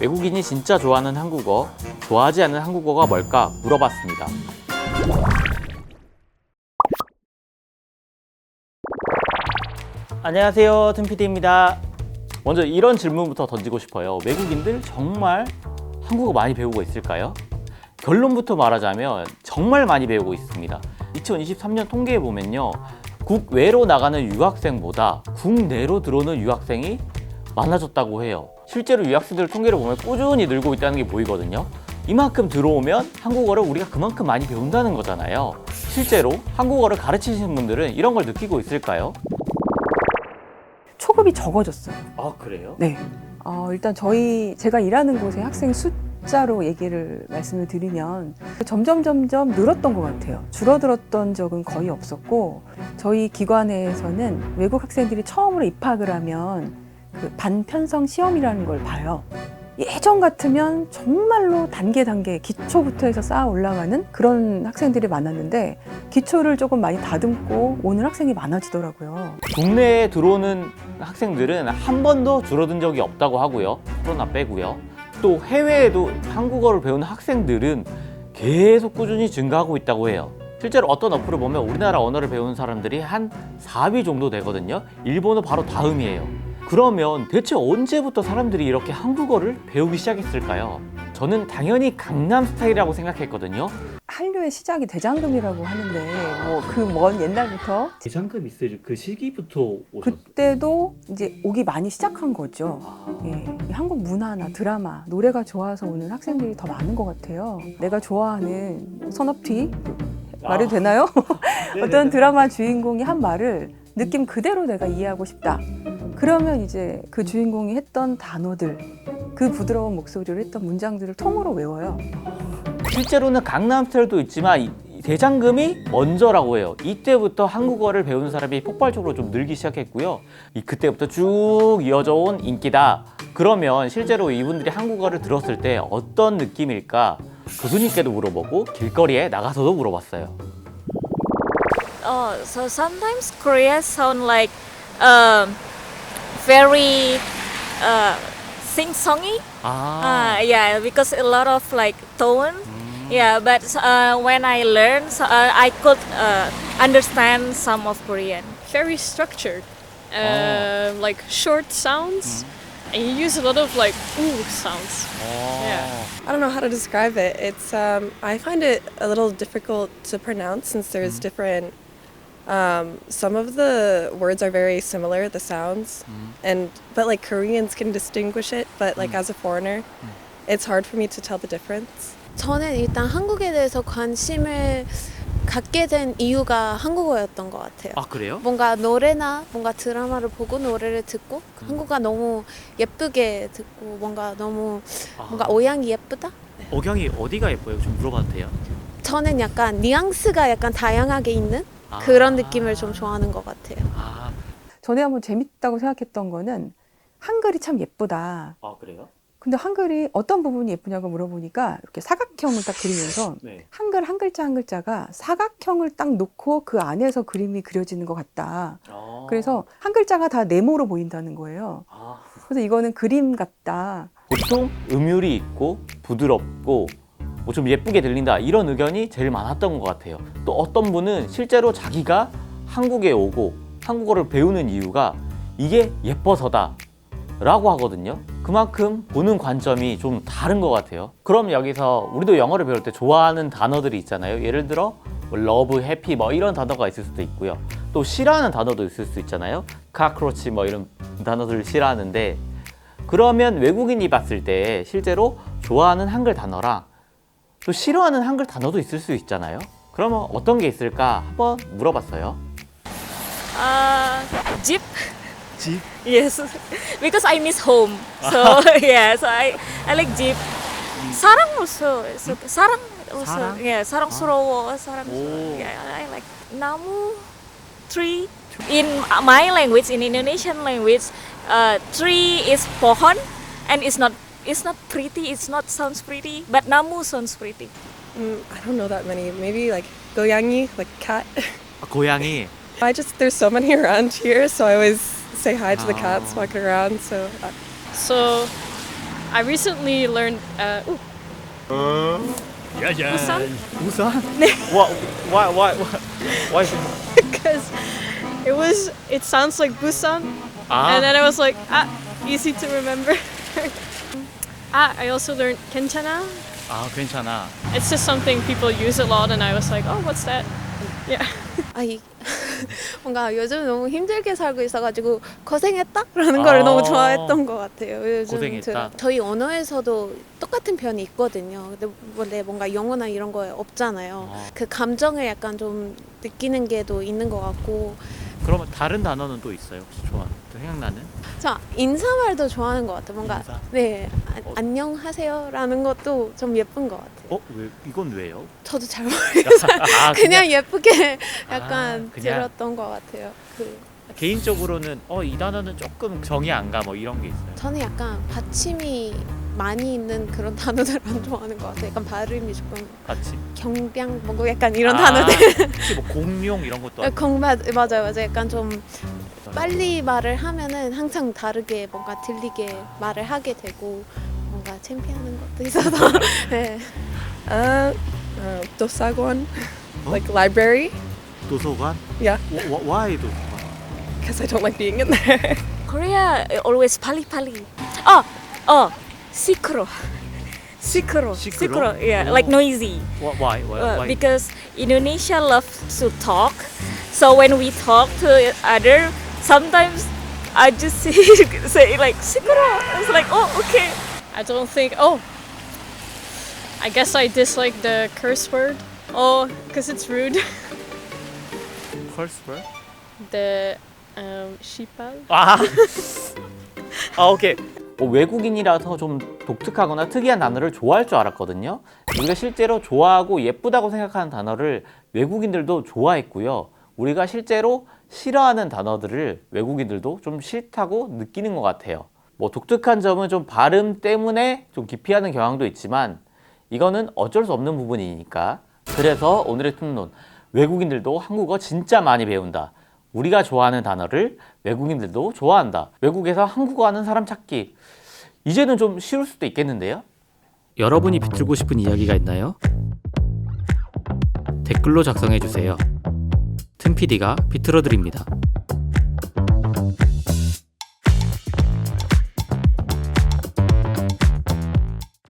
외국인이 진짜 좋아하는 한국어, 좋아하지 않는 한국어가 뭘까 물어봤습니다. 안녕하세요, 틈피디입니다. 먼저 이런 질문부터 던지고 싶어요. 외국인들 정말 한국어 많이 배우고 있을까요? 결론부터 말하자면 정말 많이 배우고 있습니다. 2023년 통계에 보면요, 국외로 나가는 유학생보다 국내로 들어오는 유학생이 많아졌다고 해요. 실제로 유학생들 통계를 보면 꾸준히 늘고 있다는 게 보이거든요. 이만큼 들어오면 한국어를 우리가 그만큼 많이 배운다는 거잖아요. 실제로 한국어를 가르치시는 분들은 이런 걸 느끼고 있을까요? 초급이 적어졌어요. 아, 그래요? 네. 일단 제가 일하는 곳의 학생 숫자로 말씀을 드리면 점점 늘었던 것 같아요. 줄어들었던 적은 거의 없었고, 저희 기관에서는 외국 학생들이 처음으로 입학을 하면 그 반편성 시험이라는 걸 봐요. 예전 같으면 정말로 단계 기초부터 해서 쌓아 올라가는 그런 학생들이 많았는데, 기초를 조금 많이 다듬고 오는 학생이 많아지더라고요. 국내에 들어오는 학생들은 한 번도 줄어든 적이 없다고 하고요. 코로나 빼고요. 또 해외에도 한국어를 배우는 학생들은 계속 꾸준히 증가하고 있다고 해요. 실제로 어떤 어플을 보면 우리나라 언어를 배우는 사람들이 한 4위 정도 되거든요. 일본은 바로 다음이에요. 그러면 대체 언제부터 사람들이 이렇게 한국어를 배우기 시작했을까요? 저는 당연히 강남 스타일이라고 생각했거든요. 한류의 시작이 대장금이라고 하는데, 그 먼 옛날부터 대장금 있을 그 시기부터 그때도 이제 오기 많이 시작한 거죠. 예, 한국 문화나 드라마, 노래가 좋아서 오는 학생들이 더 많은 것 같아요. 내가 좋아하는 선업티 말이 되나요? 어떤 드라마 주인공이 한 말을 느낌 그대로 내가 이해하고 싶다. 그러면 이제 그 주인공이 했던 단어들, 그 부드러운 목소리를 했던 문장들을 통으로 외워요. 실제로는 강남 스타일도 있지만 이 대장금이 먼저라고 해요. 이때부터 한국어를 배우는 사람이 폭발적으로 좀 늘기 시작했고요. 그때부터 쭉 이어져 온 인기다. 그러면 실제로 이분들이 한국어를 들었을 때 어떤 느낌일까? 교수님께도 물어보고 길거리에 나가서도 물어봤어요. So sometimes Korea sound like very sing-songy. Yeah, because a lot of like tone. Yeah, but when I learned, I could understand some of Korean. Very structured, like short sounds, and you use a lot of like ooh sounds. Yeah. I don't know how to describe it. It's I find it a little difficult to pronounce since there's different. Some of the words are very similar, the sounds, but like Koreans can distinguish it. But like as a foreigner, it's hard for me to tell the difference. 저는 일단 한국에 대해서 관심을 갖게 된 이유가 한국어였던 것 같아요. 아, 그래요? 뭔가 노래나 뭔가 드라마를 보고 노래를 듣고 한국어가 너무 예쁘게 듣고 뭔가 너무 뭔가 억양이 예쁘다? 억양이 어디가 예뻐요? 좀 물어봐도 돼요? 저는 약간 뉘앙스가 약간 다양하게 있는 그런 느낌을 좀 좋아하는 것 같아요. 전에 한번 재밌다고 생각했던 거는 한글이 참 예쁘다. 아, 그래요? 근데 한글이 어떤 부분이 예쁘냐고 물어보니까 이렇게 사각형을 딱 그리면서 네. 한글 한 글자 한 글자가 사각형을 딱 놓고 그 안에서 그림이 그려지는 것 같다. 그래서 한 글자가 다 네모로 보인다는 거예요. 그래서 이거는 그림 같다. 보통 음율이 있고 부드럽고 뭐 좀 예쁘게 들린다, 이런 의견이 제일 많았던 것 같아요. 또 어떤 분은 실제로 자기가 한국에 오고 한국어를 배우는 이유가 이게 예뻐서다 라고 하거든요. 그만큼 보는 관점이 좀 다른 것 같아요. 그럼 여기서 우리도 영어를 배울 때 좋아하는 단어들이 있잖아요. 예를 들어 러브, 해피 뭐 이런 단어가 있을 수도 있고요. 또 싫어하는 단어도 있을 수 있잖아요. 카크로치 뭐 이런 단어들을 싫어하는데, 그러면 외국인이 봤을 때 실제로 좋아하는 한글 단어랑 또 싫어하는 한글 단어도 있을 수 있잖아요. 그러면 어떤 게 있을까 한번 물어봤어요. Jeep. Jeep? Yes, because I miss home. So yeah, so I like Jeep. Sarang also. Sarang also. Sarang? Yeah, sarang Surawo. Yeah, I like namu, tree. In my language, in Indonesian language, tree is pohon, and it's not pretty. It's not sounds pretty, but namu sounds pretty. I don't know that many. Maybe like goyangi, like cat. 고양이. There's so many around here, so I always say hi to the cats walking around. So So I recently learned. Busan? 우산? 네. Why? Because it sounds like Busan, 아, and then I was like, easy to remember. I also learned 괜찮아. 괜찮아. It's just something people use a lot, and I was like, oh, what's that? Yeah. 뭔가 요즘 너무 힘들게 살고 있어가지고 고생했다라는 걸 너무 좋아했던 것 같아요. 요즘 고생했다. 저희 언어에서도 똑같은 표현이 있거든요. 근데 뭔가 영어나 이런 거에 없잖아요. 그 감정을 약간 좀 느끼는 게 또 있는 것 같고. 그러면 다른 단어는 또 있어요? 혹시 생각나는? 저 인사말도 좋아하는 것 같아요. 뭔가 인사? 네 안녕하세요라는 것도 좀 예쁜 것 같아요. 이건 왜요? 저도 잘 모르겠어요. 그냥 예쁘게 약간 그냥? 들었던 것 같아요. 개인적으로는 이 단어는 조금 정이 안 가 뭐 이런 게 있어요. 저는 약간 받침이 많이 있는 그런 단어들 안 좋아하는 것 같아요. 약간 발음이 조금 같이. 경량 뭐 약간 이런 단어들. 혹시 뭐 공룡 이런 것도 맞아요. 약간 좀 빨리 말을 하면은 항상 다르게 뭔가 들리게 말을 하게 되고 뭔가 창피하는 것도 있어서. 네. 도서관, like library. 도서관? Yeah, Why 도서관? because I don't like being in there. Korea always pali-pali. Sikro. Sikro? Yeah, like noisy. Why? Because Indonesia loves to talk. So when we talk to other, sometimes I just say like sikro. It's like, oh, okay. I don't think. I guess I dislike the curse word. Because it's rude. Curse word? The shipal. 오케이. 외국인이라서 좀 독특하거나 특이한 단어를 좋아할 줄 알았거든요. 우리가 실제로 좋아하고 예쁘다고 생각하는 단어를 외국인들도 좋아했고요. 우리가 실제로 싫어하는 단어들을 외국인들도 좀 싫다고 느끼는 것 같아요. 뭐 독특한 점은 좀 발음 때문에 좀 기피하는 경향도 있지만 이거는 어쩔 수 없는 부분이니까. 그래서 오늘의 툰론, 외국인들도 한국어 진짜 많이 배운다. 우리가 좋아하는 단어를 외국인들도 좋아한다. 외국에서 한국어 하는 사람 찾기. 이제는 좀 쉬울 수도 있겠는데요? 여러분이 비틀고 싶은 이야기가 있나요? 댓글로 작성해 주세요. 틈PD가 비틀어 드립니다.